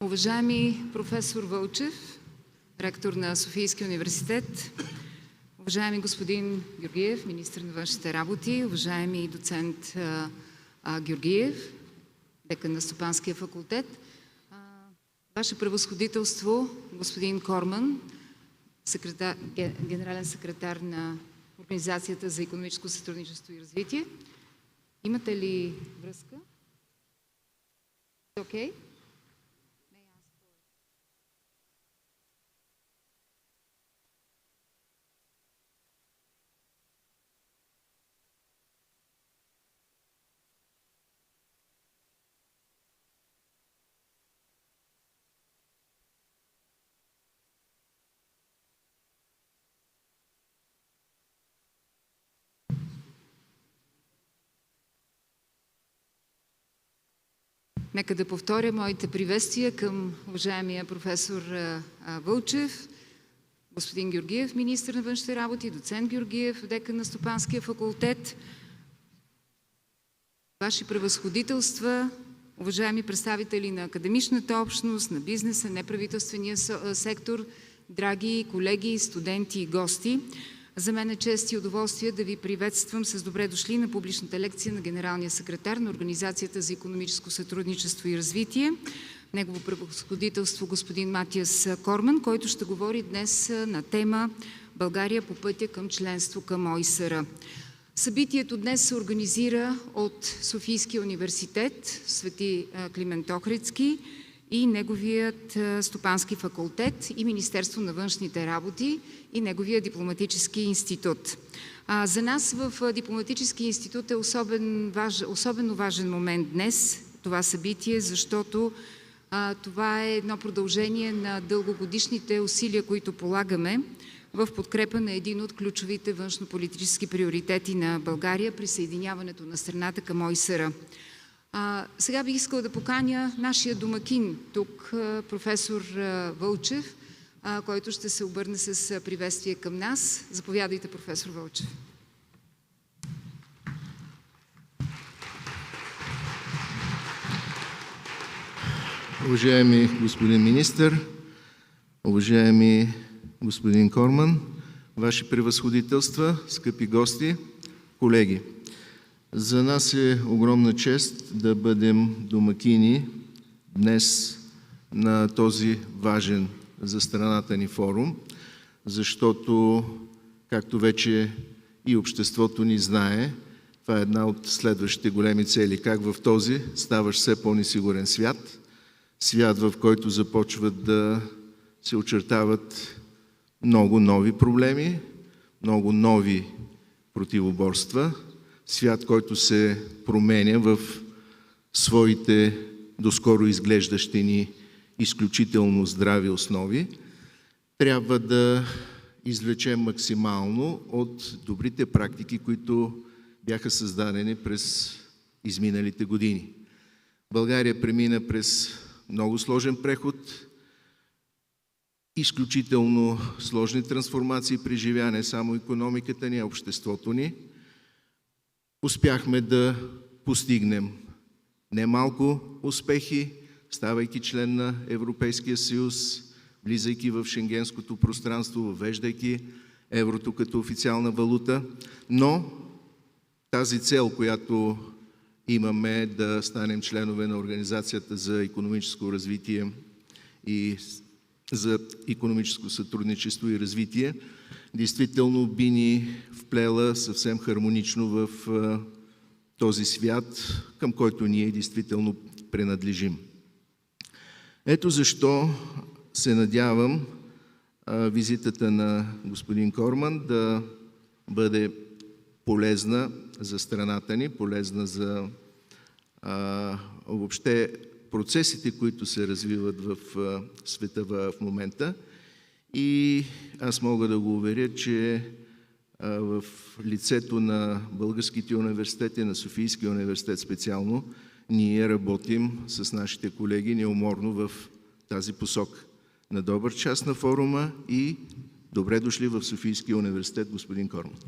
Уважаеми професор Вълчев, ректор на Софийския университет, уважаеми господин Георгиев, министър на външните работи, уважаеми доцент Георгиев, декан на Стопанския факултет, Ваше превъзходителство, господин Корман, генерален секретар на Организацията за икономическо сътрудничество и развитие. Имате ли връзка? Окей. Нека да повторя моите приветствия към уважаемия професор Вълчев, господин Георгиев, министър на външните работи, доцент Георгиев, декан на Стопанския факултет, Ваши превъзходителства, уважаеми представители на академичната общност, на бизнеса, неправителствения сектор, драги колеги, студенти и гости. За мен е чест и удоволствие да ви приветствам с добре дошли на публичната лекция на генералния секретар на Организацията за икономическо сътрудничество и развитие, негово превъзходителство господин Матиас Корман, който ще говори днес на тема България по пътя към членство към ОИСР. Събитието днес се организира от Софийския университет свети Климент Охридски и неговият Стопански факултет и Министерство на външните работи и неговия Дипломатически институт. За нас в Дипломатическия институт е особено важен момент днес, това събитие, защото това е едно продължение на дългогодишните усилия, които полагаме в подкрепа на един от ключовите външнополитически приоритети на България, присъединяването на страната към ОИСР. Сега бих искала да поканя нашия домакин тук, професор Вълчев, който ще се обърне с приветствие към нас. Заповядайте, професор Вълчев. Уважаеми господин министър, уважаеми господин Корман, Ваши превъзходителства, скъпи гости, колеги! За нас е огромна чест да бъдем домакини днес на този важен за страната ни форум, защото, както вече и обществото ни знае, това е една от следващите големи цели. Как в този ставаш все по-несигурен свят, свят, в който започват да се очертават много нови проблеми, много нови противоборства, свят, който се променя в своите доскоро изглеждащи ни изключително здрави основи, трябва да извлечем максимално от добрите практики, които бяха създадени през изминалите години. България премина през много сложен преход, изключително сложни трансформации преживя не само икономиката ни, а обществото ни. Успяхме да постигнем немалко успехи, ставайки член на Европейския съюз, влизайки в шенгенското пространство, въвеждайки еврото като официална валута, но тази цел, която имаме да станем членове на Организацията за икономическо развитие и за икономическо сътрудничество и развитие, действително би ни вплела съвсем хармонично в този свят, към който ние действително принадлежим. Ето защо се надявам визитата на господин Корман да бъде полезна за страната ни, полезна за въобще процесите, които се развиват в света в момента. И аз мога да го уверя, че в лицето на българските университети, на Софийския университет специално, ние работим с нашите колеги неуморно в тази посока. На добър час на форума и добре дошли в Софийския университет, господин Корман.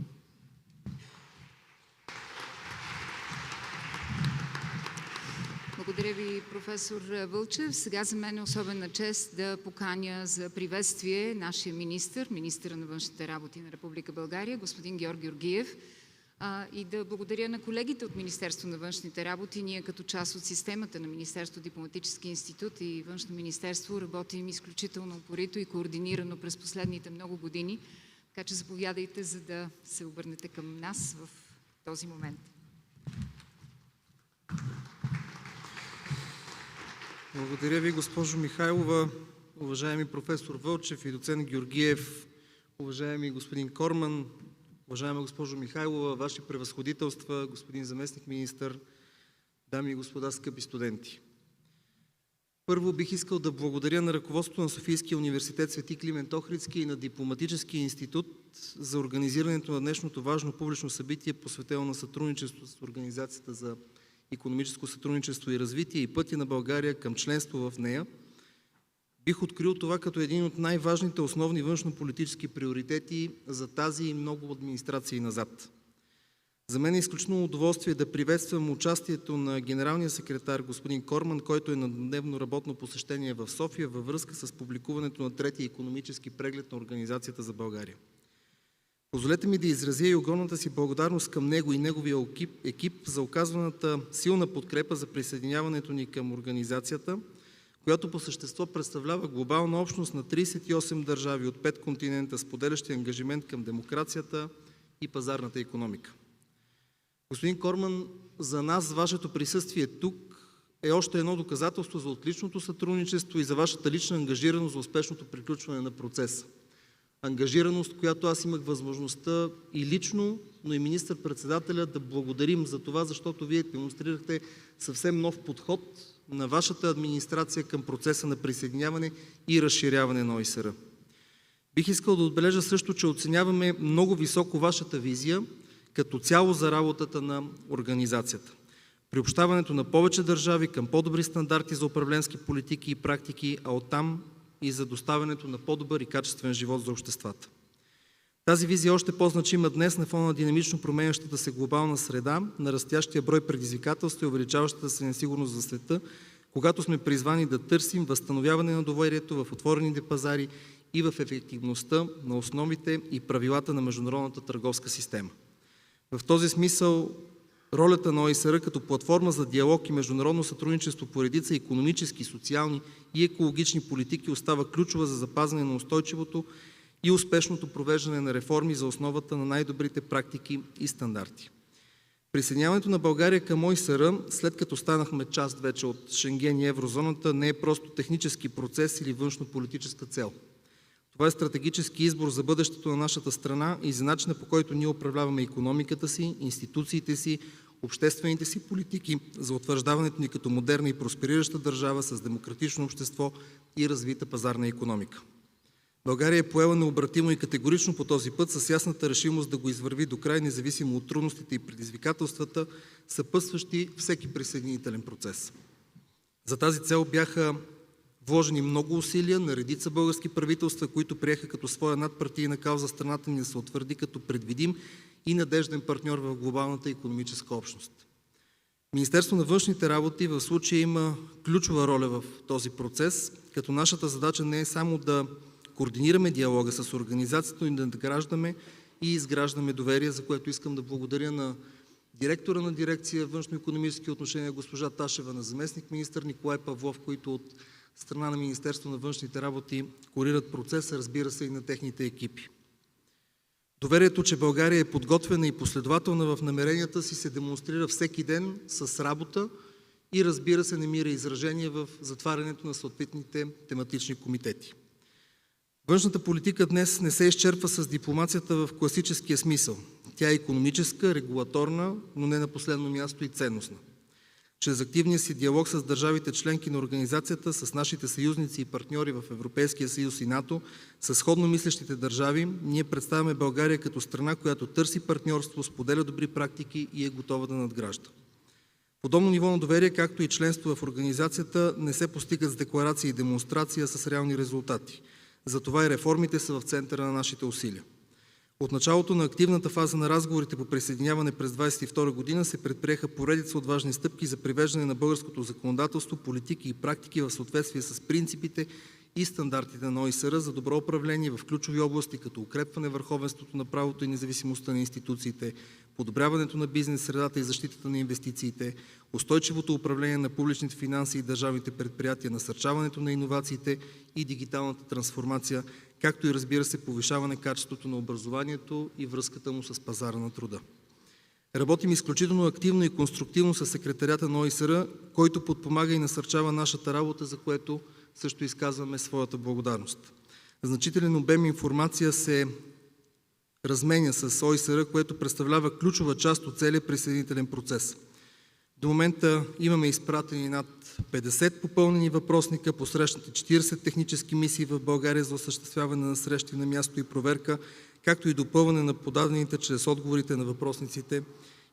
Благодаря ви, професор Вълчев. Сега за мен е особена чест да поканя за приветствие нашия министъра на външните работи на Република България, господин Георг Георгиев, и да благодаря на колегите от Министерство на външните работи. Ние като част от системата на Министерство Дипломатически институт и Външно министерство работим изключително упорито и координирано през последните много години. Така че заповядайте, за да се обърнете към нас в този момент. Благодаря ви, госпожо Михайлова, уважаеми професор Вълчев и доцент Георгиев, уважаеми господин Корман, уважаема госпожо Михайлова, ваши превъзходителства, господин заместник министър, дами и господа, скъпи студенти. Първо бих искал да благодаря на ръководството на Софийския университет Св. Климент Охридски и на Дипломатическия институт за организирането на днешното важно публично събитие, посветено на сътрудничество с Организацията за икономическо сътрудничество и развитие и пътя на България към членство в нея. Бих открил това като един от най-важните основни външнополитически приоритети за тази и много администрации назад. За мен е изключително удоволствие да приветствам участието на генералния секретар господин Корман, който е на дневно работно посещение в София във връзка с публикуването на третия икономически преглед на Организацията за България. Позволете ми да изразя и огромната си благодарност към него и неговия екип за оказваната силна подкрепа за присъединяването ни към организацията, която по същество представлява глобална общност на 38 държави от 5 континента, споделящи ангажимент към демокрацията и пазарната икономика. Господин Корман, за нас вашето присъствие тук е още едно доказателство за отличното сътрудничество и за вашата лична ангажираност за успешното приключване на процеса. Ангажираност, която аз имах възможността и лично, но и министър-председателя да благодарим за това, защото вие демонстрирахте съвсем нов подход на вашата администрация към процеса на присъединяване и разширяване на ОИСР. Бих искал да отбележа също, че оценяваме много високо вашата визия като цяло за работата на организацията. Приобщаването на повече държави към по-добри стандарти за управленски политики и практики, а оттам и за доставянето на по-добър и качествен живот за обществата. Тази визия е още по-значима днес на фона на динамично променящата се глобална среда, на растящия брой предизвикателства и увеличаващата се несигурност за света, когато сме призвани да търсим възстановяване на доверието в отворените пазари и в ефективността на основите и правилата на международната търговска система. В този смисъл ролята на ОИСР като платформа за диалог и международно сътрудничество по редица икономически, социални и екологични политики остава ключова за запазване на устойчивото и успешното провеждане на реформи за основата на най-добрите практики и стандарти. Присъединяването на България към ОИСР, след като станахме част вече от Шенген и еврозоната, не е просто технически процес или външнополитическа цел. Това е стратегически избор за бъдещето на нашата страна и за начина, по който ние управляваме икономиката си, институциите си, обществените си политики за утвърждаването ни като модерна и просперираща държава с демократично общество и развита пазарна икономика. България е поела необратимо и категорично по този път с ясната решимост да го извърви до край, независимо от трудностите и предизвикателствата, съпътстващи всеки присъединителен процес. За тази цел бяха вложени много усилия на редица български правителства, които приеха като своя надпартийна кауза страната ни да се утвърди като предвидим и надежден партньор в глобалната икономическа общност. Министерство на външните работи в случая има ключова роля в този процес, като нашата задача не е само да координираме диалога с организацията, но и да надграждаме и изграждаме доверие, за което искам да благодаря на директора на дирекция външно-икономически отношения госпожа Ташева, на заместник министър Николай Павлов, които от страна на Министерство на външните работи курират процеса, разбира се, и на техните екипи. Доверието, че България е подготвена и последователна в намеренията си, се демонстрира всеки ден с работа и, разбира се, намира изражение в затварянето на съответните тематични комитети. Външната политика днес не се изчерпва с дипломацията в класическия смисъл. Тя е икономическа, регулаторна, но не на последно място и ценностна. Чрез активния си диалог с държавите членки на организацията, с нашите съюзници и партньори в Европейския съюз и НАТО, с сходно мислещите държави, ние представяме България като страна, която търси партньорство, споделя добри практики и е готова да надгражда. Подобно ниво на доверие, както и членство в организацията, не се постигат с декларации и демонстрации, а с реални резултати. Затова и реформите са в центъра на нашите усилия. От началото на активната фаза на разговорите по присъединяване през 1922 година се предприеха поредица от важни стъпки за привеждане на българското законодателство, политики и практики в съответствие с принципите и стандартите на ОИСР за добро управление в ключови области, като укрепване върховенството на правото и независимостта на институциите, подобряването на бизнес средата и защитата на инвестициите, устойчивото управление на публичните финанси и държавните предприятия, насърчаването на иновациите и дигиталната трансформация, както и, разбира се, повишаване качеството на образованието и връзката му с пазара на труда. Работим изключително активно и конструктивно с секретарята на ОИСР, който подпомага и насърчава нашата работа, за което също изказваме своята благодарност. Значителен обем информация се разменя с ОИСР, което представлява ключова част от целия присъединителен процес. До момента имаме изпратени над 50 попълнени въпросника, посрещнати 40 технически мисии в България за осъществяване на срещи на място и проверка, както и допълване на подадените чрез отговорите на въпросниците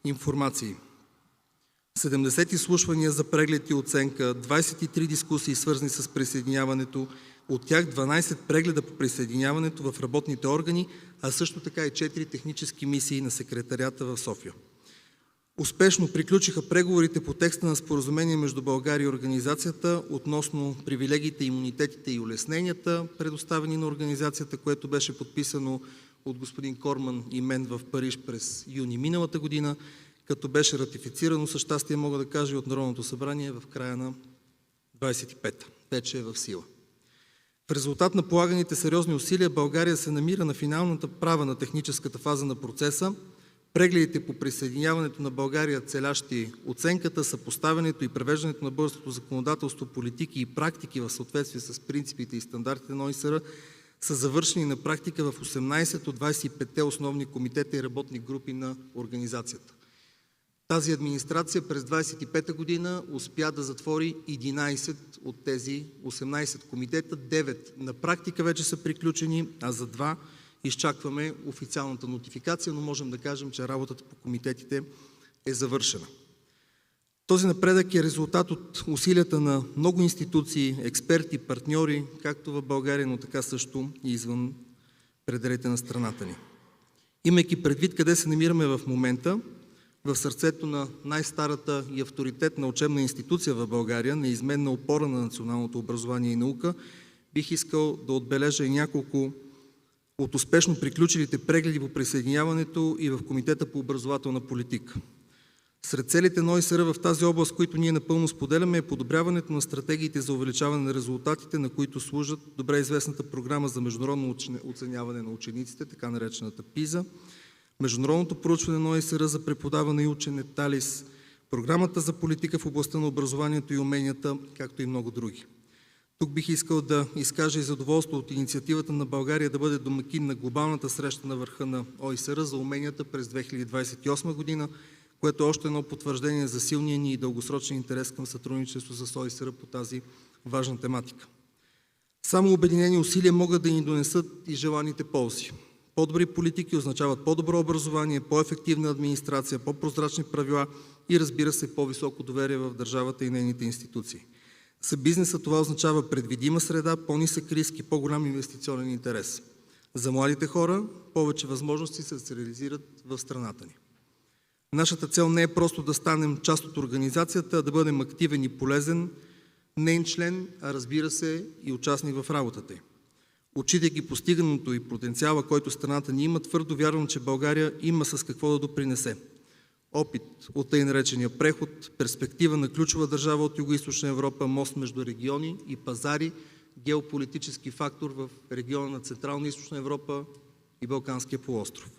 информации. 70 изслушвания за преглед и оценка, 23 дискусии свързани с присъединяването, от тях 12 прегледа по присъединяването в работните органи, а също така и 4 технически мисии на секретарията в София. Успешно приключиха преговорите по текста на споразумение между България и организацията относно привилегиите, имунитетите и улесненията, предоставени на организацията, което беше подписано от господин Корман и мен в Париж през юни миналата година, като беше ратифицирано, със щастие мога да кажа, и от Народното събрание в края на 25-та. Вече е в сила. В резултат на полаганите сериозни усилия България се намира на финалната права на техническата фаза на процеса. Прегледите по присъединяването на България, целящи оценката, съпоставянето и превеждането на българското законодателство, политики и практики в съответствие с принципите и стандартите на ОИСР, са завършени на практика в 18 от 25-те основни комитета и работни групи на организацията. Тази администрация през 25-та година успя да затвори 11 от тези 18 комитета, 9 на практика вече са приключени, а за 2 изчакваме официалната нотификация, но можем да кажем, че работата по комитетите е завършена. Този напредък е резултат от усилията на много институции, експерти, партньори, както в България, но така също и извън пределите на страната ни. Имайки предвид къде се намираме в момента, в сърцето на най-старата и авторитетна учебна институция в България, неизменна опора на националното образование и наука, бих искал да отбележа и няколко от успешно приключилите прегледи по присъединяването и в Комитета по образователна политика. Сред целите на ОИСР в тази област, които ние напълно споделяме, е подобряването на стратегиите за увеличаване на резултатите, на които служат добре известната програма за международно оценяване на учениците, така наречената ПИЗа, международното проучване на ОИСР за преподаване и учене ТАЛИС, програмата за политика в областта на образованието и уменията, както и много други. Тук бих искал да изкажа и задоволство от инициативата на България да бъде домакин на глобалната среща на върха на ОИСР за уменията през 2028 година, което е още едно потвърждение за силния ни и дългосрочен интерес към сътрудничество с ОИСР по тази важна тематика. Само обединени усилия могат да ни донесат и желаните ползи. По-добри политики означават по-добро образование, по-ефективна администрация, по-прозрачни правила и, разбира се, по-високо доверие в държавата и нейните институции. За бизнеса това означава предвидима среда, по-нисък риск и по-голям инвестиционен интерес. За младите хора повече възможности се реализират в страната ни. Нашата цел не е просто да станем част от организацията, а да бъдем активен и полезен неин член, а разбира се и участник в работата й. Отчитайки постиганото и потенциала, който страната ни има, твърдо вярвам, че България има с какво да допринесе. Опит от тъй наречения преход, перспектива на ключова държава от Югоизточна Европа, мост между региони и пазари, геополитически фактор в региона на Централна и Източна Европа и Балканския полуостров.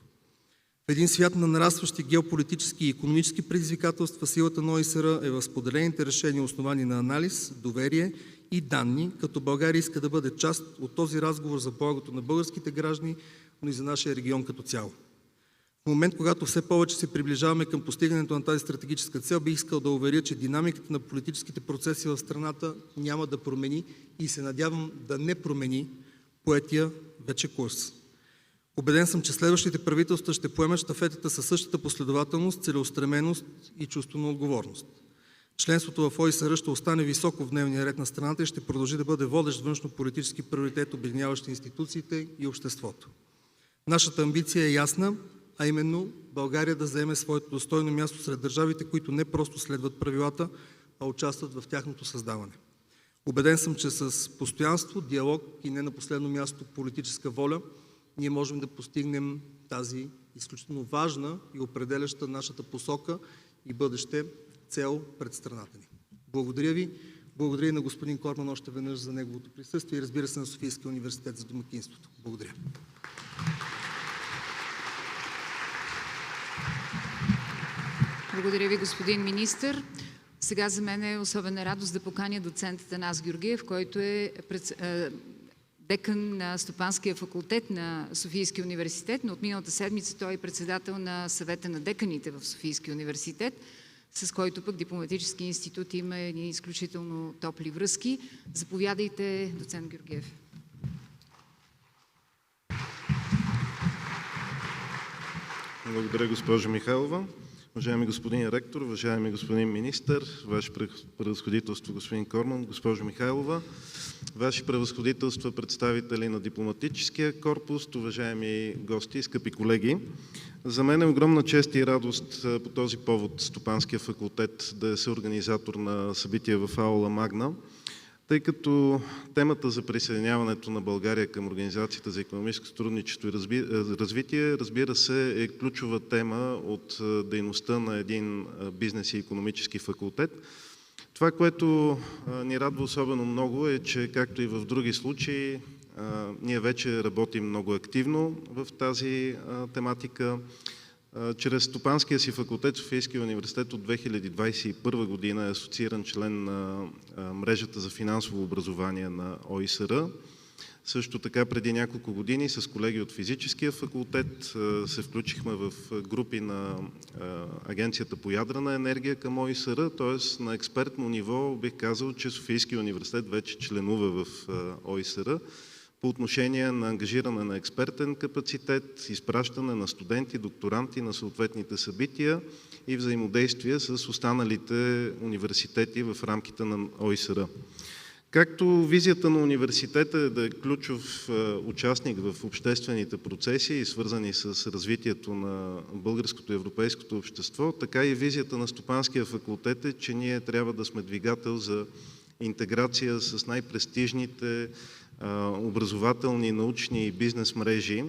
В един свят на нарастващи геополитически и икономически предизвикателства, силата на ОИСР е в споделените решения, основани на анализ, доверие и данни, като България иска да бъде част от този разговор за благото на българските граждани, но и за нашия регион като цяло. В момент, когато все повече се приближаваме към постигането на тази стратегическа цел, бих искал да уверя, че динамиката на политическите процеси в страната няма да промени и се надявам да не промени поетия вече курс. Убеден съм, че следващите правителства ще поемат щафетата със същата последователност, целеустременост и чувство на отговорност. Членството в ОИСР ще остане високо в дневния ред на страната и ще продължи да бъде водещ външно-политически приоритет, обединяващ институциите и обществото. Нашата амбиция е ясна, а именно България да заеме своето достойно място сред държавите, които не просто следват правилата, а участват в тяхното създаване. Убеден съм, че с постоянство, диалог и не на последно място политическа воля, ние можем да постигнем тази изключително важна и определяща нашата посока и бъдеще цел пред страната ни. Благодаря ви. Благодаря и на господин Корман още веднъж за неговото присъствие и разбира се на Софийския университет за домакинството. Благодаря. Благодаря ви, господин министър. Сега за мен е особена радост да поканя доцент Атанас Георгиев, който е декан на Стопанския факултет на Софийския университет, но от миналата седмица той е председател на съвета на деканите в Софийския университет, с който пък Дипломатическия институт има едни изключително топли връзки. Заповядайте, доцент Георгиев. Благодаря, госпожо Михайлова. Уважаеми господин ректор, уважаеми господин министър, Ваше превъзходителство господин Корман, госпожо Михайлова, Ваши превъзходителства, представители на Дипломатическия корпус, уважаеми гости и скъпи колеги. За мен е огромна чест и радост по този повод Стопанския факултет да е съорганизатор на събитие в аула Магна, тъй като темата за присъединяването на България към Организацията за икономическо сътрудничество и развитие, разбира се, е ключова тема от дейността на един бизнес и икономически факултет. Това, което ни радва особено много е, че както и в други случаи, ние вече работим много активно в тази тематика. Чрез Стопанския си факултет Софийския университет от 2021 година е асоцииран член на мрежата за финансово образование на ОИСР. Също така преди няколко години с колеги от Физическия факултет се включихме в групи на Агенцията по ядрена енергия към ОИСР, т.е. на експертно ниво бих казал, че Софийския университет вече членува в ОИСР по отношение на ангажиране на експертен капацитет, изпращане на студенти, докторанти на съответните събития и взаимодействие с останалите университети в рамките на ОИСР. Както визията на университета е да е ключов участник в обществените процеси и свързани с развитието на българското и европейското общество, така и визията на Стопанския факултет е, че ние трябва да сме двигател за интеграция с най-престижните образователни, научни и бизнес мрежи,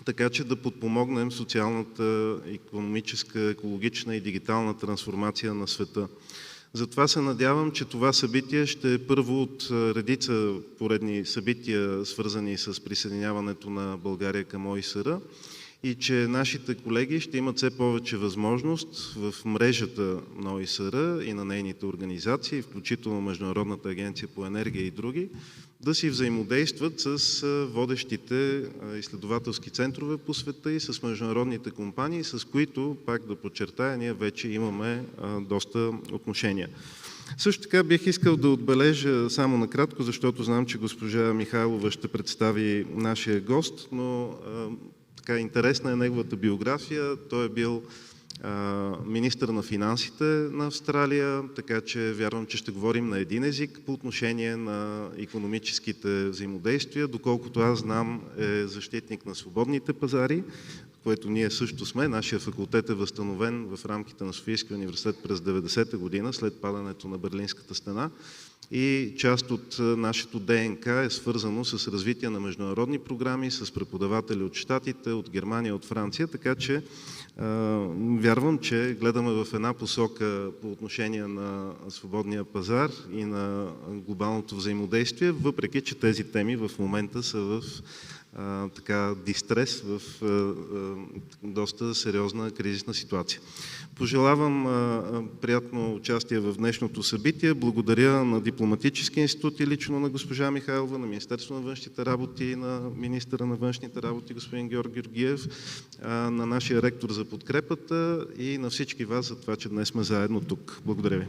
така че да подпомогнем социалната, икономическа, екологична и дигитална трансформация на света. Затова се надявам, че това събитие ще е първо от редица поредни събития, свързани с присъединяването на България към ОИСР и че нашите колеги ще имат все повече възможност в мрежата на ОИСР и на нейните организации, включително Международната агенция по енергия и други, да си взаимодействат с водещите изследователски центрове по света и с международните компании, с които, пак да подчертая, ние вече имаме доста отношения. Също така бих искал да отбележа само накратко, защото знам, че госпожа Михайлова ще представи нашия гост, но така интересна е неговата биография. Той е бил министър на финансите на Австралия, така че вярвам, че ще говорим на един език по отношение на икономическите взаимодействия. Доколкото аз знам, е защитник на свободните пазари, което ние също сме. Нашия факултет е възстановен в рамките на Софийския университет през 90-та година, след падането на Берлинската стена. И част от нашето ДНК е свързано с развитие на международни програми, с преподаватели от Щатите, от Германия, от Франция, така че вярвам, че гледаме в една посока по отношение на свободния пазар и на глобалното взаимодействие, въпреки че тези теми в момента са в дистрес, в доста сериозна кризисна ситуация. Пожелавам приятно участие в днешното събитие. Благодаря на Дипломатическия институт и лично на госпожа Михайлова, на Министерството на външните работи и на министъра на външните работи господин Георги Георгиев, на нашия ректор за подкрепата и на всички вас за това, че днес сме заедно тук. Благодаря ви.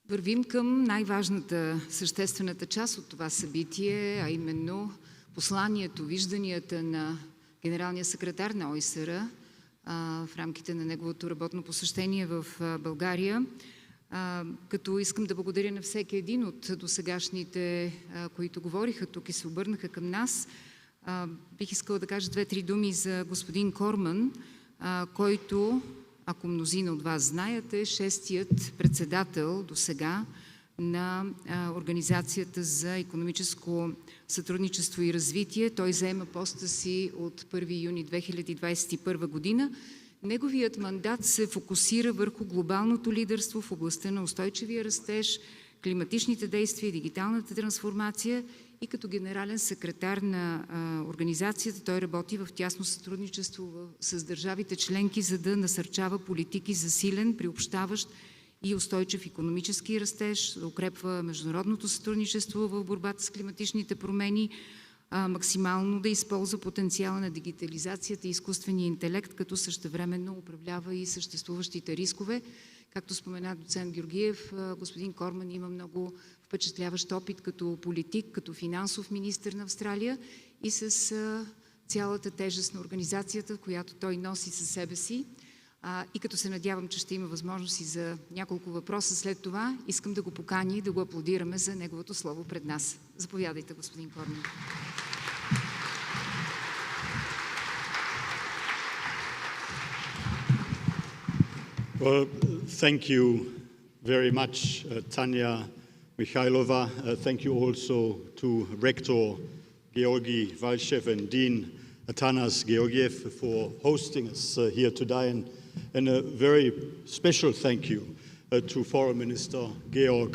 Вървим към най-важната, съществената част от това събитие, а именно посланието, вижданията на генералния секретар на ОИСР в рамките на неговото работно посещение в България. като искам да благодаря на всеки един от досегашните, които говориха тук и се обърнаха към нас. Бих искала да кажа 2-3 думи за господин Корман, който, ако мнозина от вас знаят, е 6-тият председател досега на Организацията за икономическо сътрудничество и развитие. Той заема поста си от 1 юни 2021 година. Неговият мандат се фокусира върху глобалното лидерство в областта на устойчивия растеж, климатичните действия, дигиталната трансформация и като генерален секретар на организацията той работи в тясно сътрудничество с държавите членки, за да насърчава политики за силен, приобщаващ и устойчив икономически растеж, да укрепва международното сътрудничество в борбата с климатичните промени, максимално да използва потенциала на дигитализацията и изкуствения интелект, като същевременно управлява и съществуващите рискове. Както спомена доцент Георгиев, господин Корман има много впечатляващ опит като политик, като финансов министър на Австралия и с цялата тежест на организацията, която той носи със себе си. И като се надявам, че ще има възможности за няколко въпроса след това, искам да го поканя и да го аплодираме за неговото слово пред нас. Заповядайте, господин Корман. Well, thank you very much, Tanya Mikhailova. Thank you also to Rector Georgi Valchev and Dean Atanas Georgiev for hosting us here today. And a very special thank you to Foreign Minister Georg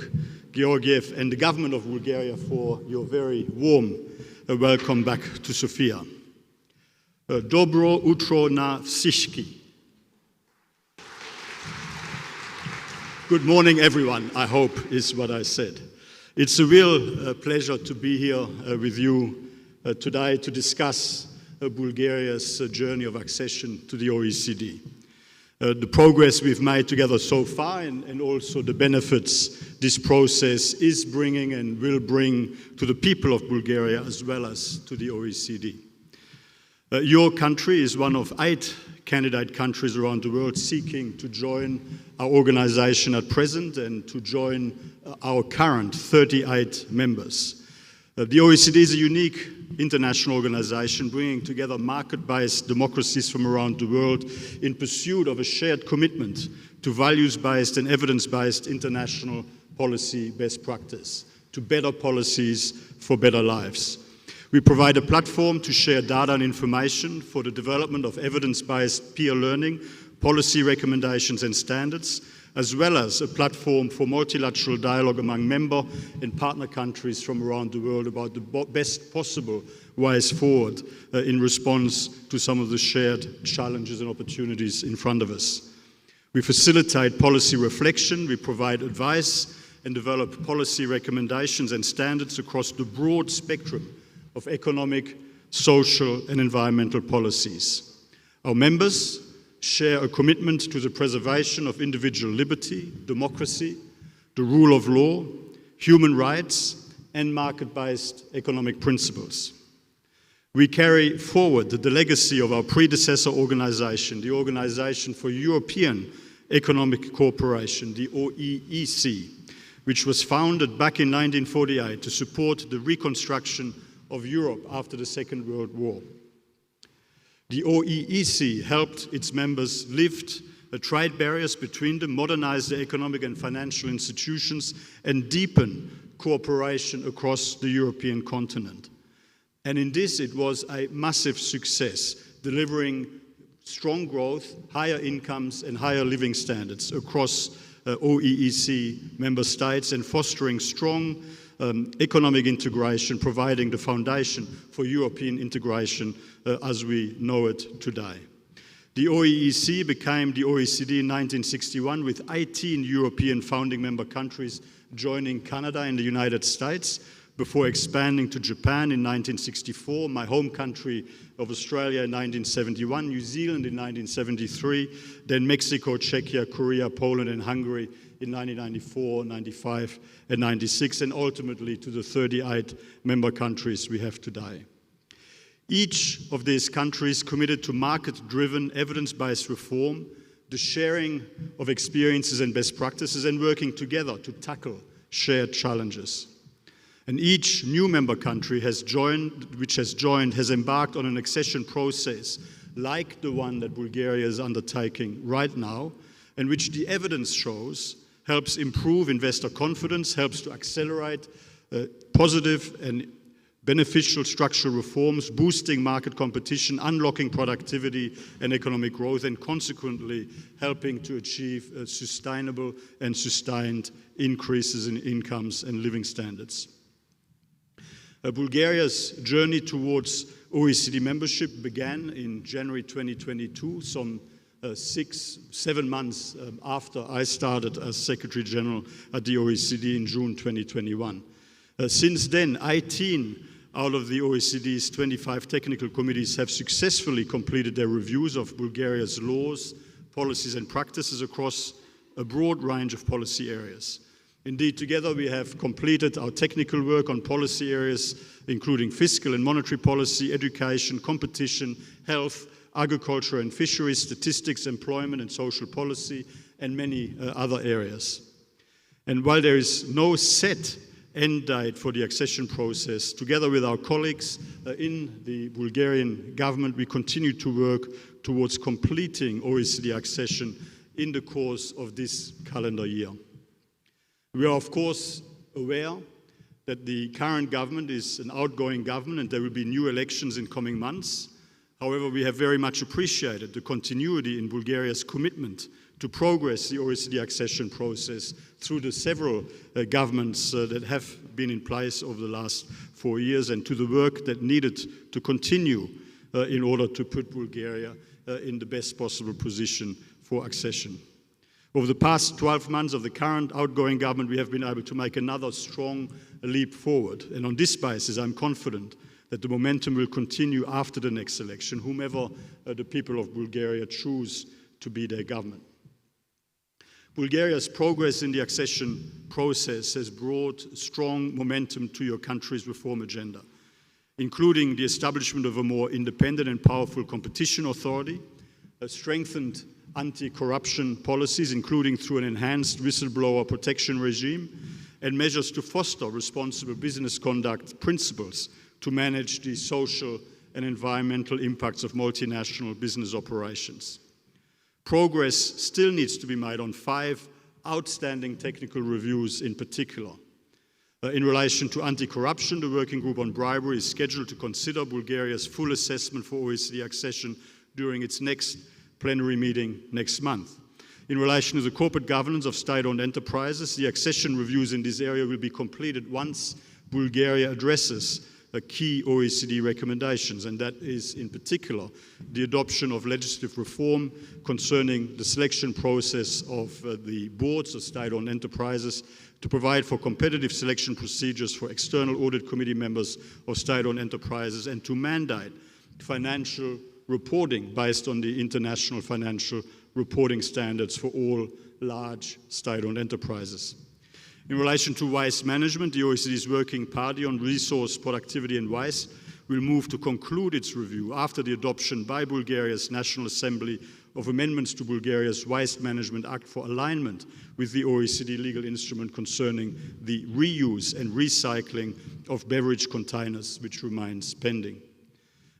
Georgiev and the government of Bulgaria for your very warm welcome back to Sofia. Dobro utro na всички. Good morning, everyone, I hope is what I said. It's a real pleasure to be here with you today to discuss Bulgaria's journey of accession to the OECD. The progress we've made together so far and also the benefits this process is bringing and will bring to the people of Bulgaria as well as to the OECD. Your country is one of 8 candidate countries around the world seeking to join our organization at present and to join our current 38 members. The OECD is a unique international organization bringing together market-based democracies from around the world in pursuit of a shared commitment to values-based and evidence-based international policy best practice, to better policies for better lives. We provide a platform to share data and information for the development of evidence-based peer learning, policy recommendations and standards, as well as a platform for multilateral dialogue among member and partner countries from around the world about the best possible ways forward in response to some of the shared challenges and opportunities in front of us. We facilitate policy reflection, we provide advice and develop policy recommendations and standards across the broad spectrum of economic, social and environmental policies. Our members share a commitment to the preservation of individual liberty, democracy, the rule of law, human rights and market-based economic principles. We carry forward the legacy of our predecessor organization, the Organization for European Economic Cooperation, the OEEC, which was founded back in 1948 to support the reconstruction of Europe after the Second World War. The OEEC helped its members lift the trade barriers between them, modernize the economic and financial institutions, and deepen cooperation across the European continent. And in this, it was a massive success, delivering strong growth, higher incomes, and higher living standards across OEEC member states, and fostering strong economic integration, providing the foundation for European integration as we know it today. The OEEC became the OECD in 1961 with 18 European founding member countries joining Canada and the United States before expanding to Japan in 1964, my home country of Australia in 1971, New Zealand in 1973, then Mexico, Czechia, Korea, Poland and Hungary in 1994, 95 and 96, and ultimately to the 38 member countries we have today. Each of these countries committed to market-driven, evidence-based reform, the sharing of experiences and best practices, and working together to tackle shared challenges. And each new member country which has joined has embarked on an accession process like the one that Bulgaria is undertaking right now, and which the evidence shows helps improve investor confidence, helps to accelerate positive and beneficial structural reforms, boosting market competition, unlocking productivity and economic growth, and consequently helping to achieve sustainable and sustained increases in incomes and living standards. Bulgaria's journey towards OECD membership began in January 2022, some 6-7 months after I started as Secretary General at the OECD in June 2021. Since then, 18 out of the OECD's 25 technical committees have successfully completed their reviews of Bulgaria's laws, policies and practices across a broad range of policy areas. Indeed, together we have completed our technical work on policy areas including fiscal and monetary policy, education, competition, health, agriculture and fisheries, statistics, employment and social policy, and many other areas. And while there is no set end date for the accession process, together with our colleagues in the Bulgarian government, we continue to work towards completing OECD accession in the course of this calendar year. We are, of course, aware that the current government is an outgoing government and there will be new elections in coming months. However, we have very much appreciated the continuity in Bulgaria's commitment to progress the OECD accession process through the several governments that have been in place over the last 4 years, and to the work that needed to continue in order to put Bulgaria in the best possible position for accession. Over the past 12 months of the current outgoing government, we have been able to make another strong leap forward. And on this basis, I'm confident that the momentum will continue after the next election, whomever the people of Bulgaria choose to be their government. Bulgaria's progress in the accession process has brought strong momentum to your country's reform agenda, including the establishment of a more independent and powerful competition authority, a strengthened anti-corruption policies, including through an enhanced whistleblower protection regime, and measures to foster responsible business conduct principles to manage the social and environmental impacts of multinational business operations. Progress still needs to be made on 5 outstanding technical reviews in particular. In relation to anti-corruption, the Working Group on Bribery is scheduled to consider Bulgaria's full assessment for OECD accession during its next plenary meeting next month. In relation to the corporate governance of state-owned enterprises, the accession reviews in this area will be completed once Bulgaria addresses the key OECD recommendations, and that is in particular the adoption of legislative reform concerning the selection process of the boards of state-owned enterprises, to provide for competitive selection procedures for external audit committee members of state-owned enterprises, and to mandate financial reporting based on the international financial reporting standards for all large state-owned enterprises. In relation to waste management, the OECD's Working Party on Resource Productivity and Waste will move to conclude its review after the adoption by Bulgaria's National Assembly of amendments to Bulgaria's Waste Management Act for alignment with the OECD legal instrument concerning the reuse and recycling of beverage containers, which remains pending.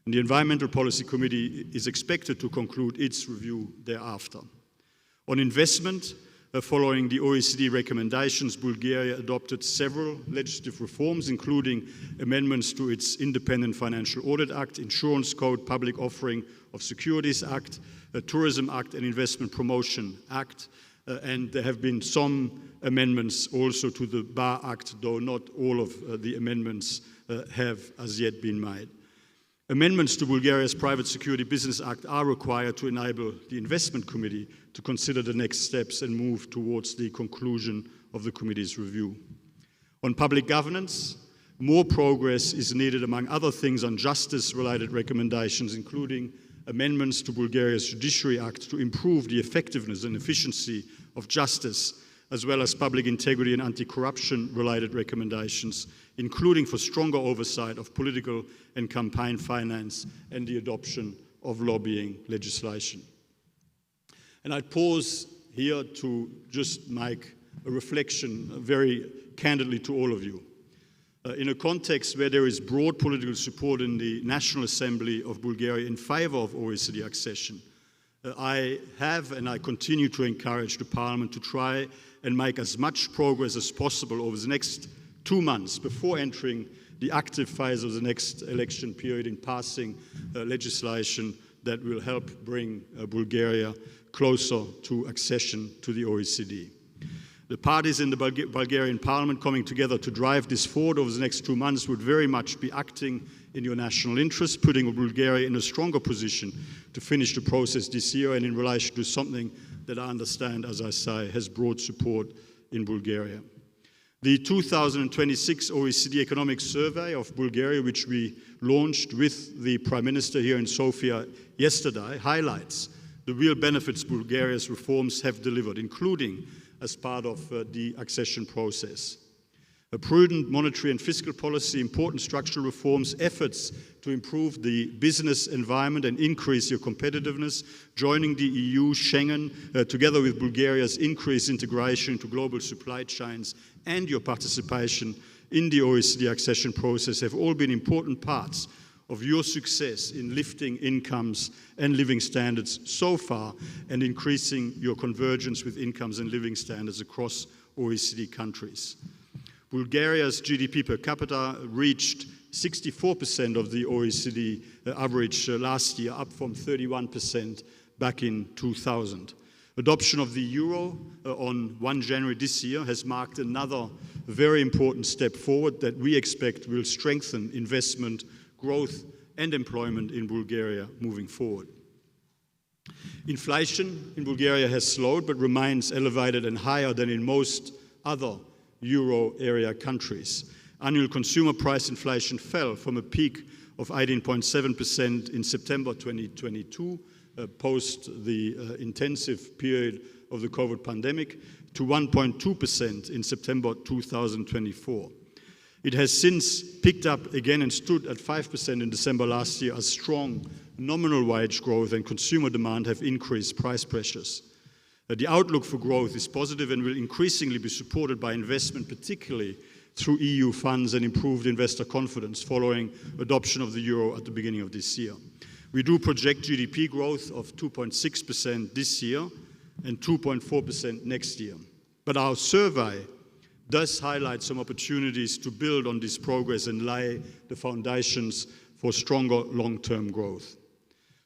And the Environmental Policy Committee is expected to conclude its review thereafter. On investment, following the OECD recommendations, Bulgaria adopted several legislative reforms, including amendments to its Independent Financial Audit Act, Insurance Code, Public Offering of Securities Act, Tourism Act and Investment Promotion Act, and there have been some amendments also to the Bar Act, though not all of the amendments have as yet been made. Amendments to Bulgaria's Private Security Business Act are required to enable the Investment Committee to consider the next steps and move towards the conclusion of the committee's review. On public governance, more progress is needed, among other things, on justice-related recommendations, including amendments to Bulgaria's Judiciary Act to improve the effectiveness and efficiency of justice, as well as public integrity and anti-corruption-related recommendations, including for stronger oversight of political and campaign finance and the adoption of lobbying legislation. And I'd pause here to just make a reflection very candidly to all of you. In a context where there is broad political support in the National Assembly of Bulgaria in favor of OECD accession, I have and I continue to encourage the Parliament to try and make as much progress as possible over the next 2 months before entering the active phase of the next election period in passing legislation that will help bring Bulgaria closer to accession to the OECD. The parties in the Bulgarian Parliament coming together to drive this forward over the next 2 months would very much be acting in your national interest, putting Bulgaria in a stronger position to finish the process this year and in relation to something that I understand, as I say, has broad support in Bulgaria. The 2026 OECD Economic Survey of Bulgaria, which we launched with the Prime Minister here in Sofia yesterday, highlights the real benefits Bulgaria's reforms have delivered, including as part of the accession process. A prudent monetary and fiscal policy, important structural reforms, efforts to improve the business environment and increase your competitiveness, joining the EU, Schengen, together with Bulgaria's increased integration into global supply chains and your participation in the OECD accession process have all been important parts of your success in lifting incomes and living standards so far and increasing your convergence with incomes and living standards across OECD countries. Bulgaria's GDP per capita reached 64% of the OECD average last year, up from 31% back in 2000. Adoption of the euro on 1 January this year has marked another very important step forward that we expect will strengthen investment, growth and employment in Bulgaria moving forward. Inflation in Bulgaria has slowed but remains elevated and higher than in most other euro area countries. Annual consumer price inflation fell from a peak of 18.7% in September 2022, post the intensive period of the COVID pandemic, to 1.2% in September 2024. It has since picked up again and stood at 5% in December last year as strong nominal wage growth and consumer demand have increased price pressures. The outlook for growth is positive and will increasingly be supported by investment, particularly through EU funds and improved investor confidence following adoption of the euro at the beginning of this year. We do project GDP growth of 2.6% this year and 2.4% next year. But our survey does highlight some opportunities to build on this progress and lay the foundations for stronger long-term growth.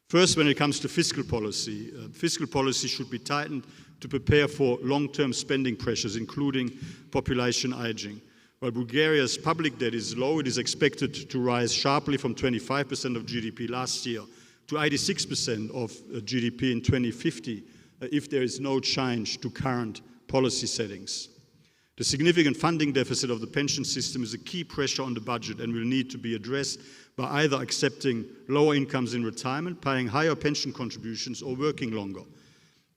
First, when it comes to fiscal policy should be tightened to prepare for long-term spending pressures, including population aging. While Bulgaria's public debt is low, it is expected to rise sharply from 25% of GDP last year to 86% of GDP in 2050 if there is no change to current policy settings. The significant funding deficit of the pension system is a key pressure on the budget and will need to be addressed by either accepting lower incomes in retirement, paying higher pension contributions, or working longer.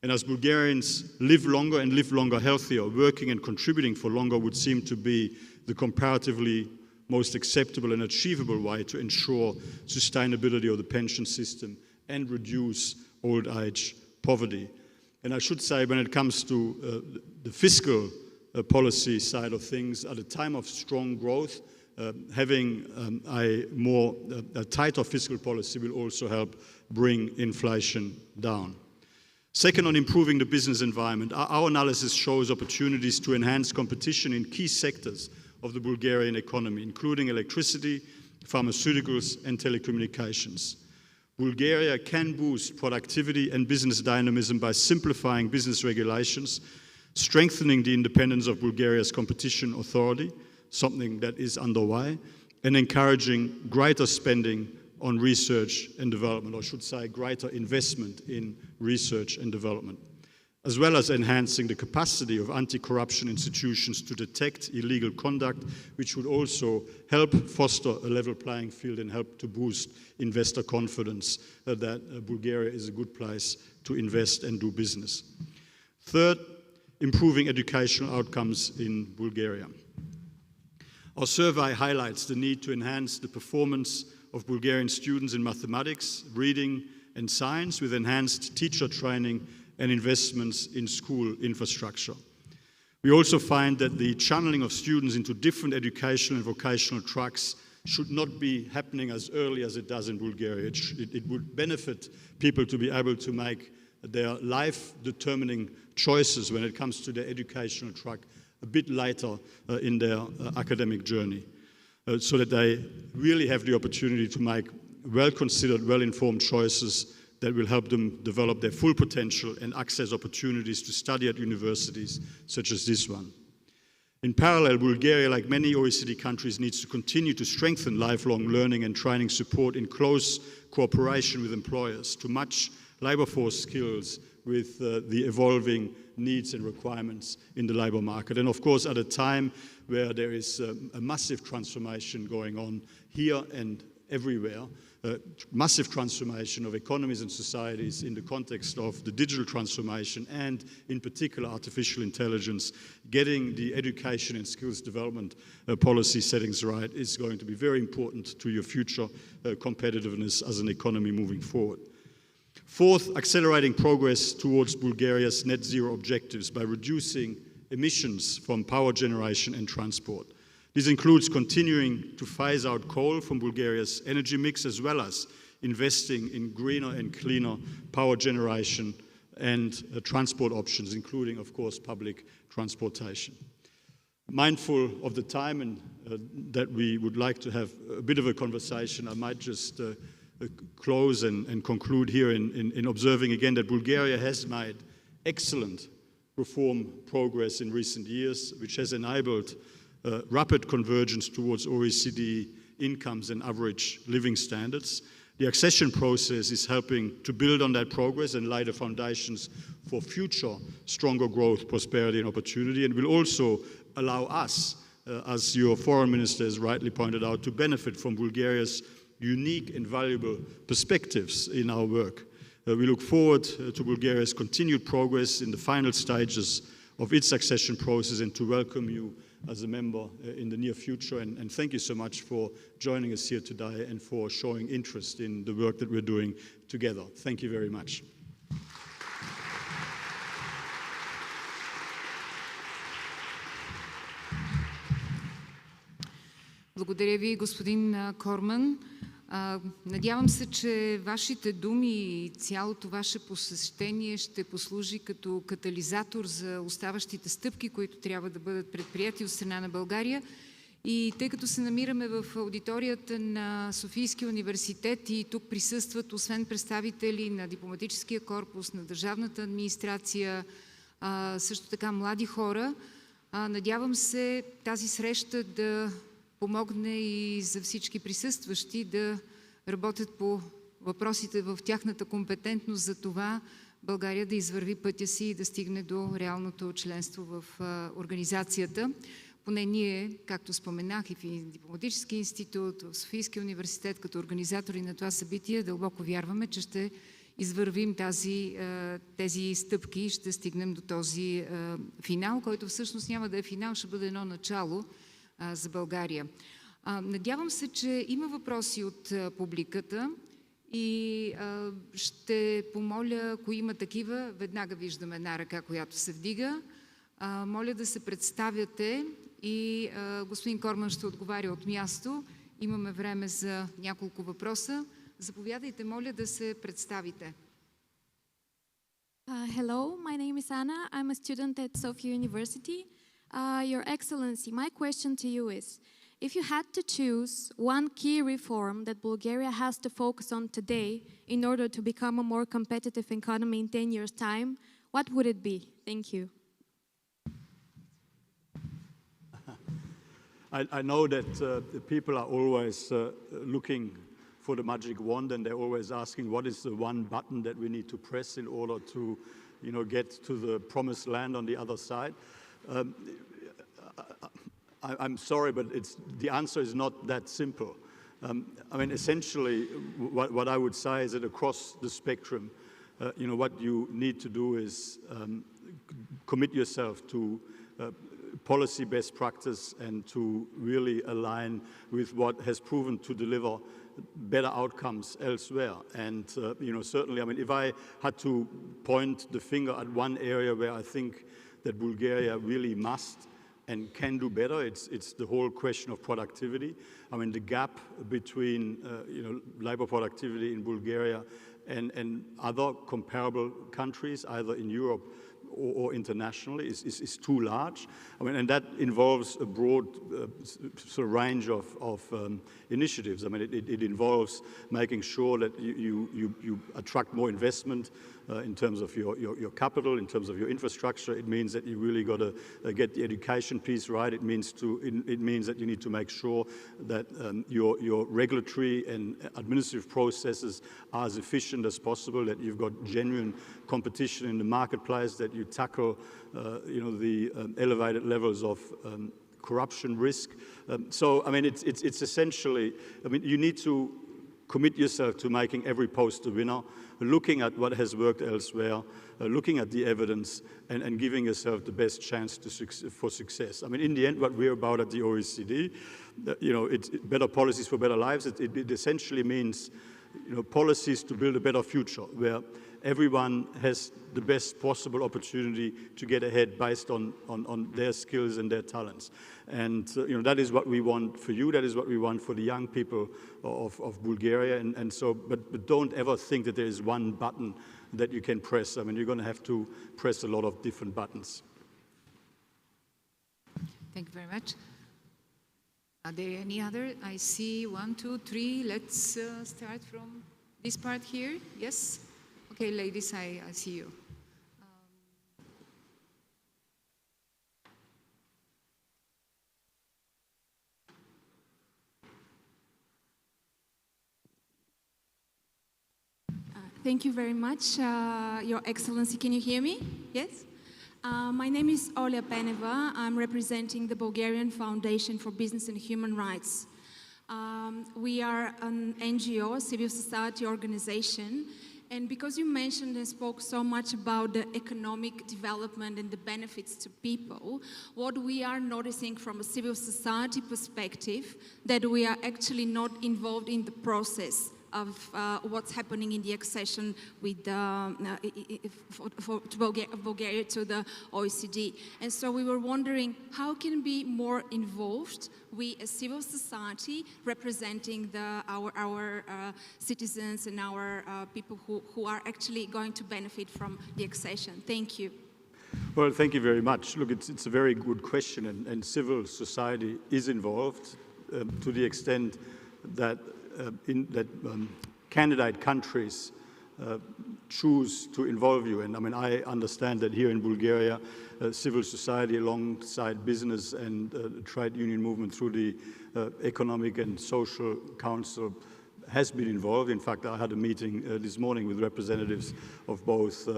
And as Bulgarians live longer and live longer healthier, working and contributing for longer would seem to be the comparatively most acceptable and achievable way to ensure sustainability of the pension system and reduce old age poverty. And I should say, when it comes to the fiscal policy side of things, at a time of strong growth, having a tighter fiscal policy will also help bring inflation down. Second, on improving the business environment, our analysis shows opportunities to enhance competition in key sectors of the Bulgarian economy, including electricity, pharmaceuticals, and telecommunications. Bulgaria can boost productivity and business dynamism by simplifying business regulations, strengthening the independence of Bulgaria's competition authority, something that is underway, and encouraging greater spending on research and development, or I should say greater investment in research and development, as well as enhancing the capacity of anti-corruption institutions to detect illegal conduct, which would also help foster a level playing field and help to boost investor confidence that Bulgaria is a good place to invest and do business. Third, improving educational outcomes in Bulgaria. Our survey highlights the need to enhance the performance of Bulgarian students in mathematics, reading, and science with enhanced teacher training and investments in school infrastructure. We also find that the channeling of students into different educational and vocational tracks should not be happening as early as it does in Bulgaria. It would benefit people to be able to make their life-determining choices when it comes to their educational track a bit later in their academic journey, so that they really have the opportunity to make well-considered, well-informed choices that will help them develop their full potential and access opportunities to study at universities such as this one. In parallel, Bulgaria, like many OECD countries, needs to continue to strengthen lifelong learning and training support in close cooperation with employers to match labour force skills with the evolving needs and requirements in the labour market. And of course, at a time where there is a massive transformation going on here and everywhere, massive transformation of economies and societies in the context of the digital transformation and in particular artificial intelligence, getting the education and skills development policy settings right is going to be very important to your future competitiveness as an economy moving forward. Fourth, accelerating progress towards Bulgaria's net zero objectives by reducing emissions from power generation and transport. This includes continuing to phase out coal from Bulgaria's energy mix, as well as investing in greener and cleaner power generation and transport options, including, of course, public transportation. Mindful of the time and that we would like to have a bit of a conversation, I might just close and conclude here in observing again that Bulgaria has made excellent reform progress in recent years, which has enabled rapid convergence towards OECD incomes and average living standards. The accession process is helping to build on that progress and lay the foundations for future stronger growth, prosperity and opportunity, and will also allow us, as your foreign minister has rightly pointed out, to benefit from Bulgaria's unique and valuable perspectives in our work. We look forward to Bulgaria's continued progress in the final stages of its accession process and to welcome you as a member in the near future. And thank you so much for joining us here today and for showing interest in the work that we're doing together. Thank you very much. Благодаря ви, господин Корман. Надявам се, че вашите думи и цялото ваше посещение ще послужи като катализатор за оставащите стъпки, които трябва да бъдат предприяти от страна на България. И тъй като се намираме в аудиторията на Софийския университет и тук присъстват освен представители на Дипломатическия корпус, на държавната администрация, също така млади хора, надявам се тази среща да помогне и за всички присъстващи да работят по въпросите в тяхната компетентност за това България да извърви пътя си и да стигне до реалното членство в организацията. Поне ние, както споменах, и в Дипломатическия институт, в Софийския университет, като организатори на това събитие, дълбоко вярваме, че ще извървим тези стъпки и ще стигнем до този финал, който всъщност няма да е финал, ще бъде едно начало за България. Надявам се, че има въпроси от публиката и ще помоля, ако има такива, веднага виждам една ръка, която се вдига. Моля да се представяте и господин Корман ще отговаря от място. Имаме време за няколко въпроса. Заповядайте, моля да се представите. Hello, my name is Anna. I'm a student at Sophia University. Your Excellency, my question to you is, if you had to choose one key reform that Bulgaria has to focus on today in order to become a more competitive economy in 10 years' time, what would it be? Thank you. I know that the people are always looking for the magic wand, and they're always asking what is the one button that we need to press in order to, get to the promised land on the other side. I'm sorry, but the answer is not that simple. Essentially, what I would say is that across the spectrum, what you need to do is commit yourself to policy best practice and to really align with what has proven to deliver better outcomes elsewhere. And certainly, I mean, if I had to point the finger at one area where I think that Bulgaria really must and can do better, it's the whole question of productivity. I mean, the gap between labor productivity in Bulgaria and other comparable countries, either in Europe or internationally, is too large. I mean, and that involves a broad sort of range of initiatives. I mean, it involves making sure that you attract more investment in terms of your capital, in terms of your infrastructure. It means that you really got to get the education piece right. It means that you need to make sure that your regulatory and administrative processes are as efficient as possible, that you've got genuine competition in the marketplace, that you tackle the elevated levels of corruption risk. So, I mean, it's essentially, I mean, you need to commit yourself to making every post a winner, looking at what has worked elsewhere, looking at the evidence, and giving yourself the best chance for success. I mean, in the end, what we're about at the OECD, it's better policies for better lives. It essentially means, policies to build a better future where everyone has the best possible opportunity to get ahead based on their skills and their talents. And that is what we want for you. That is what we want for the young people of Bulgaria. And so, but don't ever think that there is one button that you can press. I mean, you're going to have to press a lot of different buttons. Thank you very much. Are there any other? I see 1, 2, 3. Let's start from this part here. Yes? Okay, ladies, I see you. Thank you very much, Your Excellency. Can you hear me? Yes? My name is Olya Peneva. I'm representing the Bulgarian Foundation for Business and Human Rights. We are an NGO, a civil society organization, and because you mentioned and spoke so much about the economic development and the benefits to people, what we are noticing from a civil society perspective, that we are actually not involved in the process of what's happening in the accession with Bulgaria to the OECD. And so we were wondering how can we be more involved, we as civil society representing our citizens and our people who are actually going to benefit from the accession. Thank you. Well, thank you very much. Look, it's a very good question, and civil society is involved to the extent that candidate countries choose to involve you. And I mean, I understand that here in Bulgaria, civil society alongside business and trade union movement through the Economic and Social Council has been involved. In fact, I had a meeting this morning with representatives of both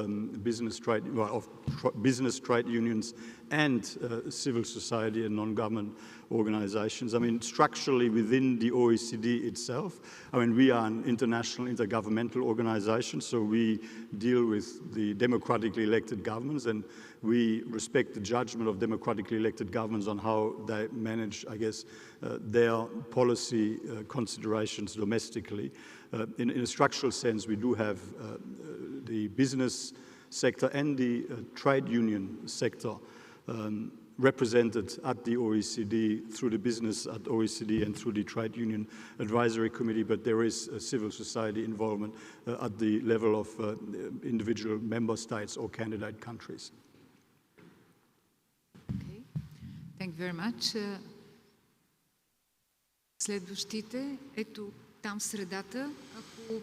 business trade unions and civil society and non-government organizations. I mean, structurally within the OECD itself, I mean, we are an international intergovernmental organization, so we deal with the democratically elected governments, and we respect the judgment of democratically elected governments on how they manage, I guess, their policy considerations domestically. In a structural sense, we do have the business sector and the trade union sector represented at the OECD through the business at OECD and through the Trade Union Advisory Committee, but there is a civil society involvement at the level of individual member states or candidate countries. Okay. Thank you very much. Следващите, ето там в средата, ако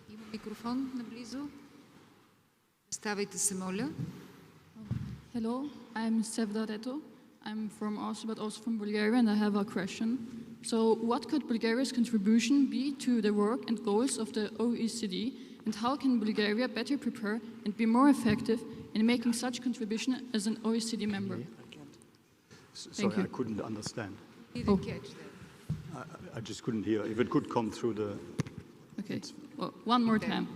има микрофон наблизо, представайте се, моля. Hello, I'm Sevda Reto. I'm from also, but also from Bulgaria, and I have a question. So what could Bulgaria's contribution be to the work and goals of the OECD, and how can Bulgaria better prepare and be more effective in making such contribution as an OECD member? Sorry, I couldn't understand. Didn't catch that. I just couldn't hear. If it could come through the... Okay, well, one more time.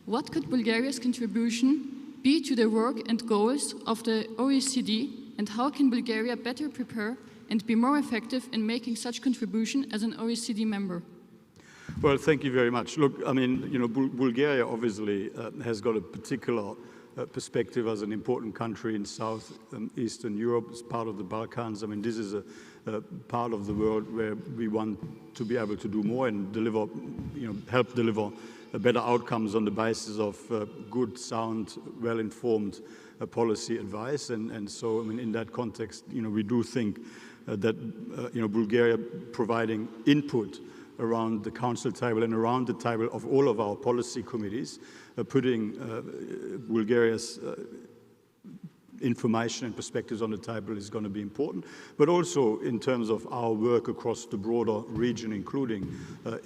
What could Bulgaria's contribution be to the work and goals of the OECD, And how can Bulgaria better prepare and be more effective in making such contribution as an OECD member? Well, thank you very much. Look, I mean, you know, Bulgaria obviously has got a particular perspective as an important country in South and Eastern Europe, as part of the Balkans. I mean, this is a part of the world where we want to be able to do more and deliver, you know, help deliver better outcomes on the basis of good, sound, well-informed policy advice. And so, I mean, in that context, you know, we do think that, you know, Bulgaria providing input around the council table and around the table of all of our policy committees, putting Bulgaria's information and perspectives on the table is going to be important, but also in terms of our work across the broader region, including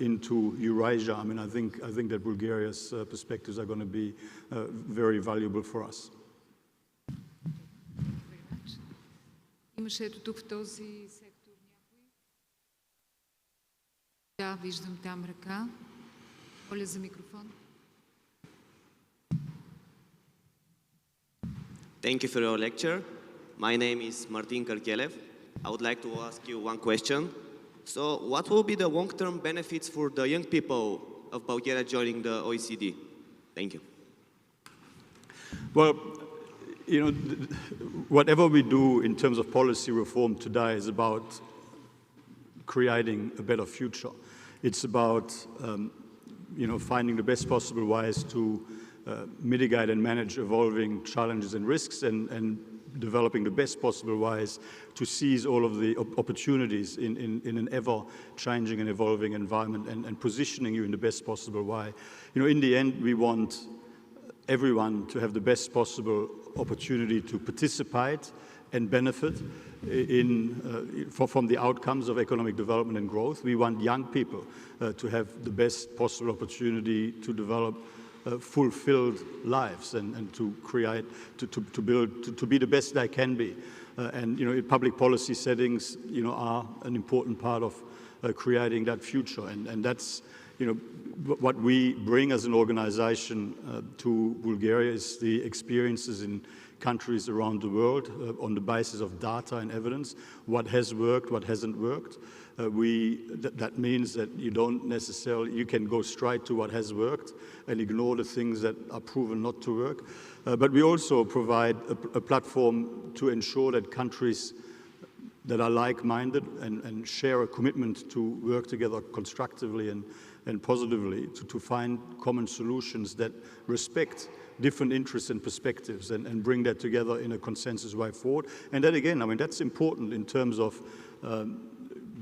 into Eurasia. I mean, I think that Bulgaria's perspectives are going to be very valuable for us. Имаше ето тук в този сектор някой? Да, виждам там ръка. Моля за микрофон. Thank you for your lecture. My name is Martin Karkelev. I would like to ask you one question. So what will be the long-term benefits for the young people of Bulgaria joining the OECD? Thank you. Well, you know, whatever we do in terms of policy reform today is about creating a better future. It's about, you know, finding the best possible ways to mitigate and manage evolving challenges and risks, and developing the best possible ways to seize all of the opportunities in an ever-changing and evolving environment, and positioning you in the best possible way. You know, in the end, we want everyone to have the best possible opportunity to participate and benefit from the outcomes of economic development and growth. We want young people to have the best possible opportunity to develop fulfilled lives and to create, to build, to be the best they can be. And, you know, public policy settings, you know, are an important part of creating that future. And that's, you know, what we bring as an organization to Bulgaria is the experiences in countries around the world on the basis of data and evidence, what has worked, what hasn't worked. That means that you don't necessarily, you can go straight to what has worked and ignore the things that are proven not to work. But we also provide a platform to ensure that countries that are like-minded and share a commitment to work together constructively and positively to find common solutions that respect different interests and perspectives and bring that together in a consensus way forward. And that, again, I mean, that's important in terms of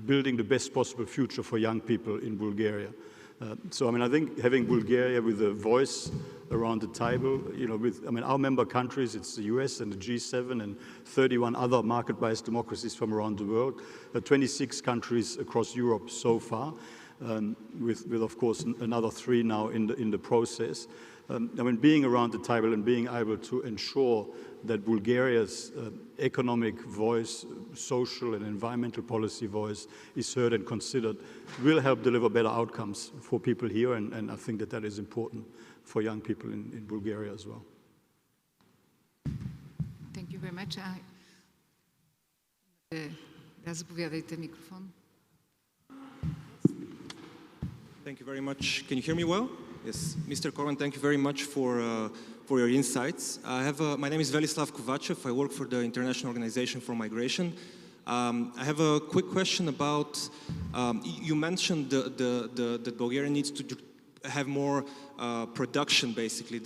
building the best possible future for young people in Bulgaria. So, I mean, I think having Bulgaria with a voice around the table, you know, I mean, our member countries, it's the US and the G7 and 31 other market-based democracies from around the world, 26 countries across Europe so far, with of course, another 3 now in the process. I mean, being around the table and being able to ensure that Bulgaria's economic voice, social and environmental policy voice is heard and considered will help deliver better outcomes for people here, and I think that that is important for young people in Bulgaria as well. Thank you very much. Да, заповядайте микрофон. Thank you very much. Can you hear me well? Yes, Mr. Kорман, thank you very much for your insights. My name is Velislav Kovachev. I work for the International Organization for Migration. I have a quick question about, you mentioned that Bulgaria needs to have more production, basically.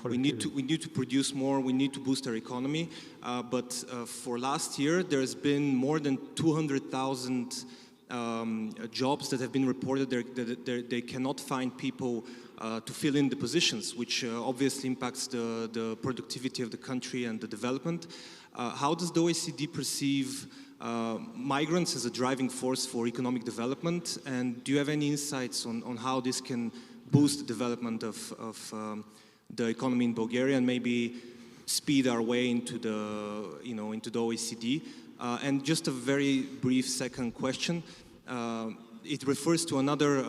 We need to produce more, we need to boost our economy. But for last year, there's been more than 200,000 jobs that have been reported. They cannot find people to fill in the positions, which obviously impacts the productivity of the country and the development. How does the OECD perceive migrants as a driving force for economic development? And do you have any insights on how this can boost the development of the economy in Bulgaria and maybe speed our way into the OECD? And just a very brief second question. It refers to another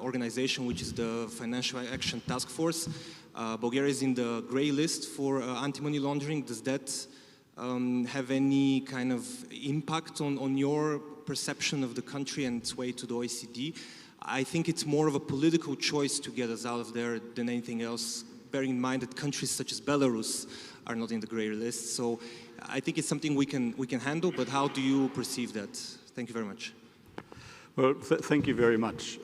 organization, which is the Financial Action Task Force. Bulgaria is in the gray list for anti-money laundering. Does that have any kind of impact on your perception of the country and its way to the OECD. I think it's more of a political choice to get us out of there than anything else, bearing in mind that countries such as Belarus are not in the grey list. So I think it's something we can handle, but how do you perceive that? Thank you very much. Well, thank you very much.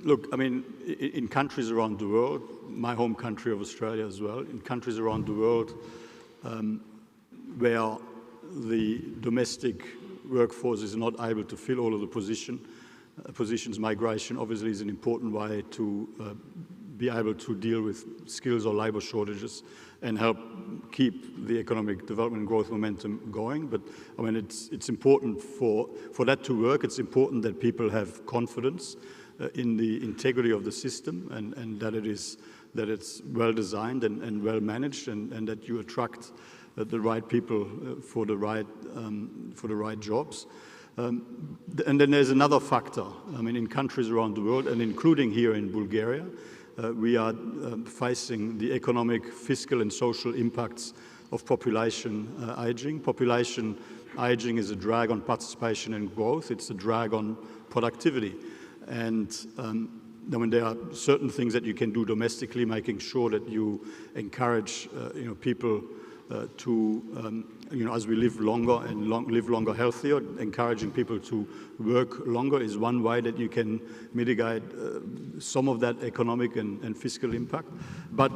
Look, I mean, in countries around the world, my home country of Australia as well, in countries around the world where the domestic workforce is not able to fill all of the positions, migration obviously is an important way to be able to deal with skills or labor shortages and help keep the economic development and growth momentum going. But I mean, it's important for that to work. It's important that people have confidence in the integrity of the system and that it's well designed and well managed and that you attract the right people for the right jobs. And then there's another factor. I mean, in countries around the world, and including here in Bulgaria, we are facing the economic, fiscal and social impacts of population aging. Population aging is a drag on participation and growth. It's a drag on productivity. And I mean, there are certain things that you can do domestically, making sure that you encourage people to, as we live longer and live longer healthier, encouraging people to work longer is one way that you can mitigate some of that economic and fiscal impact, but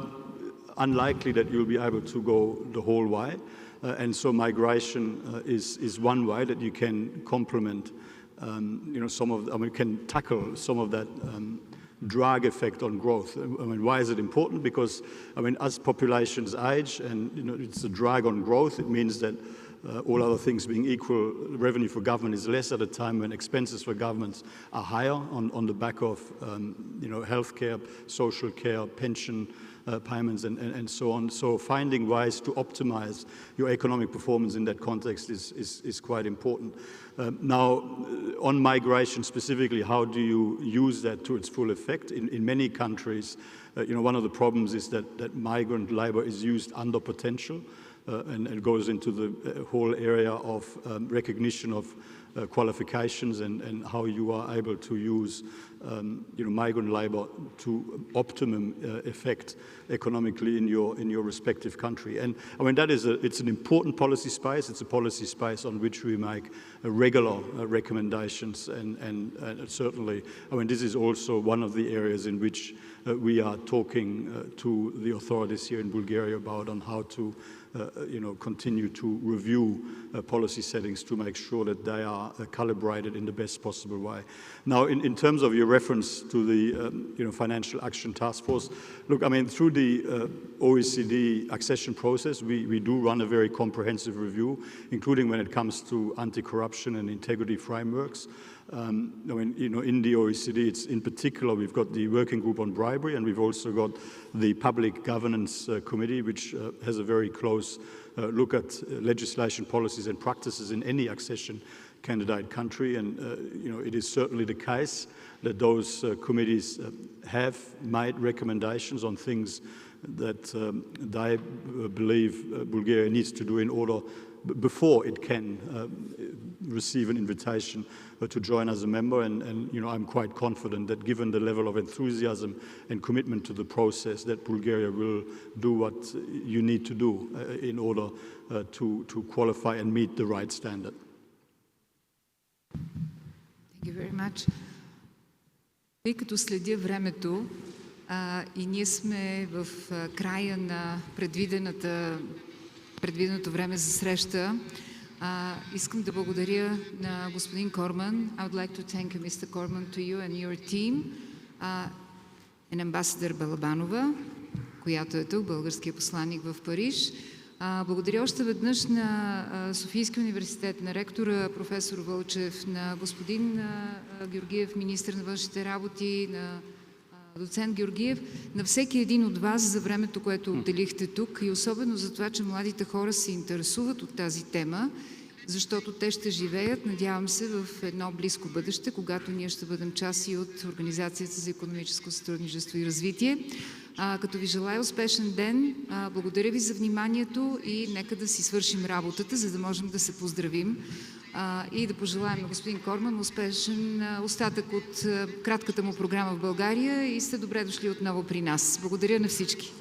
unlikely that you'll be able to go the whole way. And so migration is one way that you can complement, can tackle some of that drag effect on growth. I mean, why is it important? Because, I mean, as populations age and, it's a drag on growth, it means that all other things being equal, revenue for government is less at a time when expenses for governments are higher on the back of, healthcare, social care, pension payments and so on. So finding ways to optimize your economic performance in that context is quite important. Now, on migration specifically, how do you use that to its full effect? In many countries, one of the problems is that migrant labor is used under potential, and it goes into the whole area of recognition of qualifications and how you are able to use migrant labor to optimum effect economically in your respective country. And I mean, it's an important policy space. It's a policy space on which we make regular recommendations and certainly, I mean, this is also one of the areas in which we are talking to the authorities here in Bulgaria about on how to continue to review policy settings to make sure that they are calibrated in the best possible way. Now, in terms of your reference to the Financial Action Task Force, look, I mean, through the OECD accession process, we do run a very comprehensive review, including when it comes to anti-corruption and integrity frameworks. I mean, in the OECD, it's in particular, we've got the working group on bribery, and we've also got the Public Governance Committee, which has a very close look at legislation, policies and practices in any accession candidate country. And, it is certainly the case that those committees have made recommendations on things that they believe Bulgaria needs to do in order before it can receive an invitation to join as a member. And I'm quite confident that given the level of enthusiasm and commitment to the process, that Bulgaria will do what you need to do in order to qualify and meet the right standard. Thank you very much. Тъй като следя времето и ние сме в края на предвиденото време за среща, искам да благодаря на господин Корман. I would like to thank Mr. Корман to you and your team, and Ambassador Балабанова, която е тук, българския посланник в Париж. Благодаря още веднъж на Софийския университет, на ректора професор Вълчев, на господин Георгиев, министър на външните работи, на доцент Георгиев, на всеки един от вас за времето, което отделихте тук и особено за това, че младите хора се интересуват от тази тема, защото те ще живеят, надявам се, в едно близко бъдеще, когато ние ще бъдем част и от Организацията за икономическо сътрудничество и развитие. Като ви желая успешен ден, благодаря ви за вниманието и нека да си свършим работата, за да можем да се поздравим и да пожелаем на господин Корман успешен остатък от кратката му програма в България и сте добре дошли отново при нас. Благодаря на всички.